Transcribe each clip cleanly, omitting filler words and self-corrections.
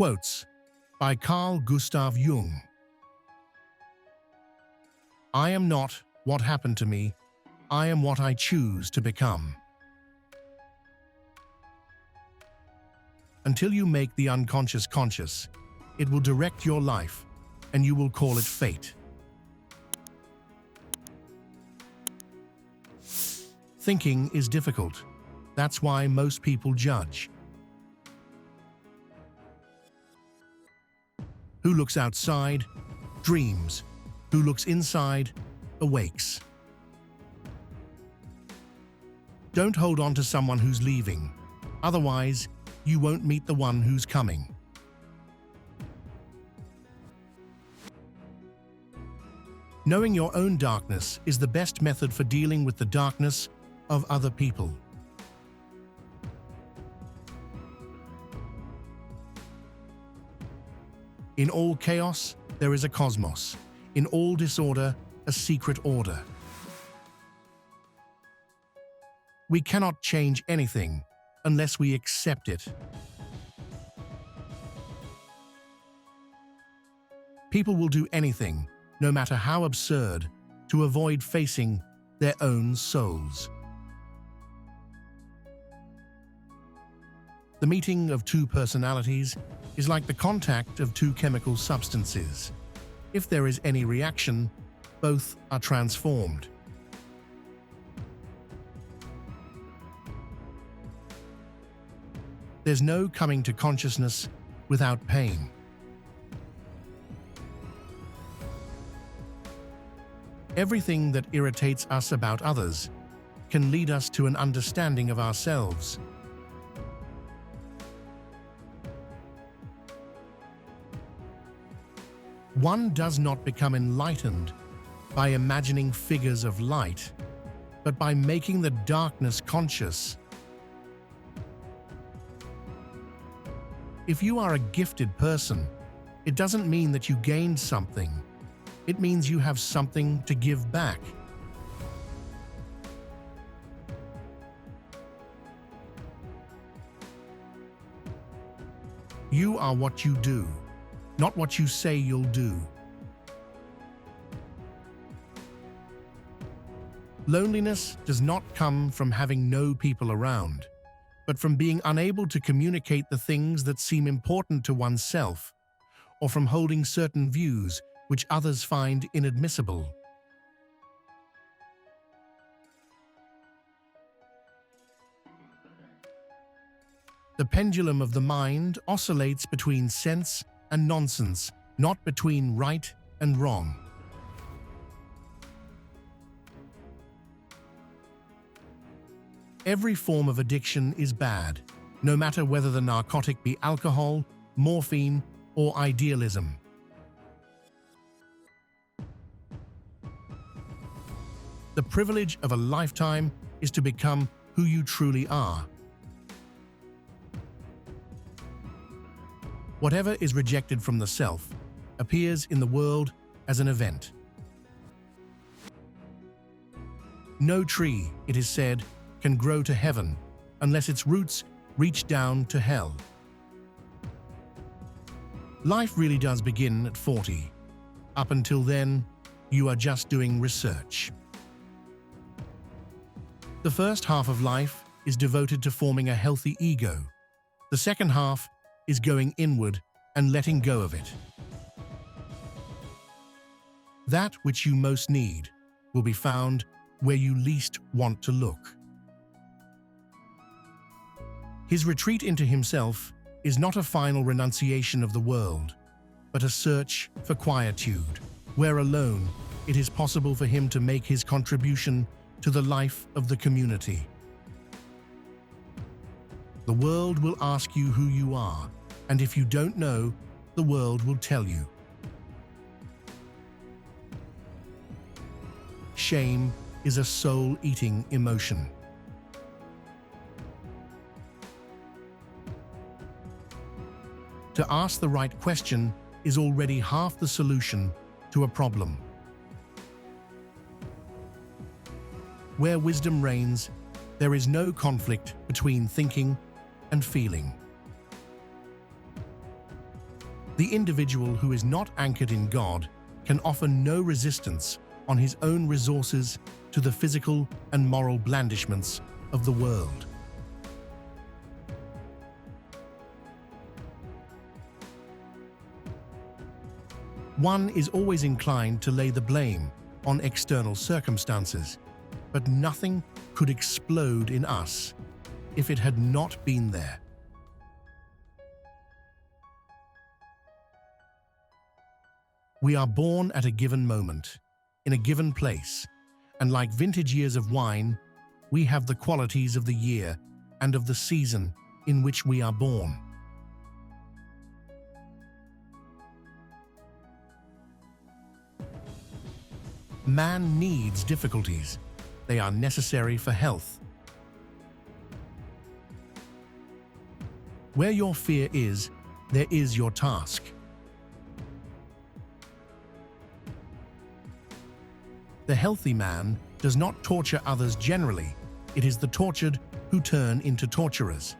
Quotes by Carl Gustav Jung. I am not what happened to me, I am what I choose to become. Until you make the unconscious conscious, it will direct your life, and you will call it fate. Thinking is difficult. That's why most people judge. Who looks outside, dreams. Who looks inside, awakes. Don't hold on to someone who's leaving. Otherwise, you won't meet the one who's coming. Knowing your own darkness is the best method for dealing with the darkness of other people. In all chaos, there is a cosmos. In all disorder, a secret order. We cannot change anything unless we accept it. People will do anything, no matter how absurd, to avoid facing their own souls. The meeting of two personalities is like the contact of two chemical substances. If there is any reaction, both are transformed. There's no coming to consciousness without pain. Everything that irritates us about others can lead us to an understanding of ourselves. One does not become enlightened by imagining figures of light, but by making the darkness conscious. If you are a gifted person, it doesn't mean that you gained something. It means you have something to give back. You are what you do, not what you say you'll do. Loneliness does not come from having no people around, but from being unable to communicate the things that seem important to oneself, or from holding certain views which others find inadmissible. The pendulum of the mind oscillates between sense and nonsense, not between right and wrong. Every form of addiction is bad, no matter whether the narcotic be alcohol, morphine, or idealism. The privilege of a lifetime is to become who you truly are. Whatever is rejected from the self appears in the world as an event. No tree, it is said, can grow to heaven unless its roots reach down to hell. Life really does begin at 40. Up until then, you are just doing research. The first half of life is devoted to forming a healthy ego. The second half is going inward and letting go of it. That which you most need will be found where you least want to look. His retreat into himself is not a final renunciation of the world, but a search for quietude, where alone it is possible for him to make his contribution to the life of the community. The world will ask you who you are, and if you don't know, the world will tell you. Shame is a soul-eating emotion. To ask the right question is already half the solution to a problem. Where wisdom reigns, there is no conflict between thinking and feeling. The individual who is not anchored in God can offer no resistance on his own resources to the physical and moral blandishments of the world. One is always inclined to lay the blame on external circumstances, but nothing could explode in us if it had not been there. We are born at a given moment, in a given place, and like vintage years of wine, we have the qualities of the year and of the season in which we are born. Man needs difficulties. They are necessary for health. Where your fear is, there is your task. The healthy man does not torture others generally. It is the tortured who turn into torturers.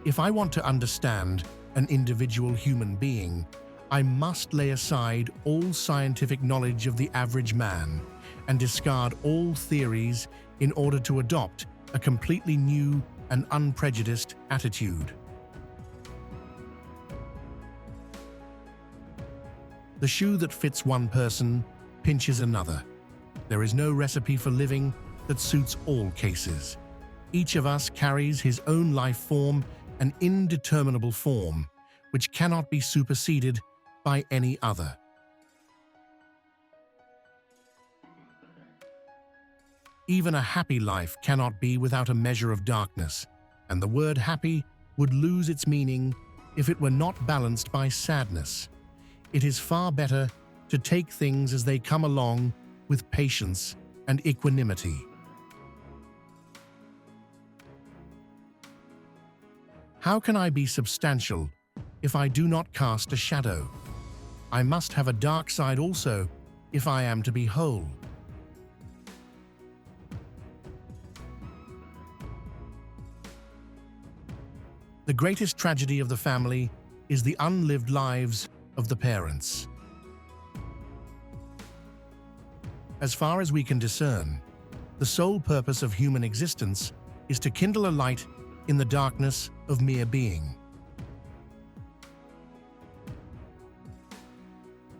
If I want to understand an individual human being, I must lay aside all scientific knowledge of the average man and discard all theories in order to adopt a completely new and unprejudiced attitude. The shoe that fits one person pinches another. There is no recipe for living that suits all cases. Each of us carries his own life form, an indeterminable form, which cannot be superseded by any other. Even a happy life cannot be without a measure of darkness, and the word happy would lose its meaning if it were not balanced by sadness. It is far better to take things as they come along with patience and equanimity. How can I be substantial if I do not cast a shadow? I must have a dark side also if I am to be whole. The greatest tragedy of the family is the unlived lives of the parents. As far as we can discern, the sole purpose of human existence is to kindle a light in the darkness of mere being.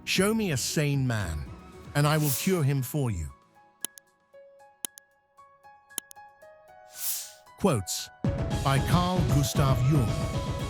Show me a sane man, and I will cure him for you. Quotes by Carl Gustav Jung.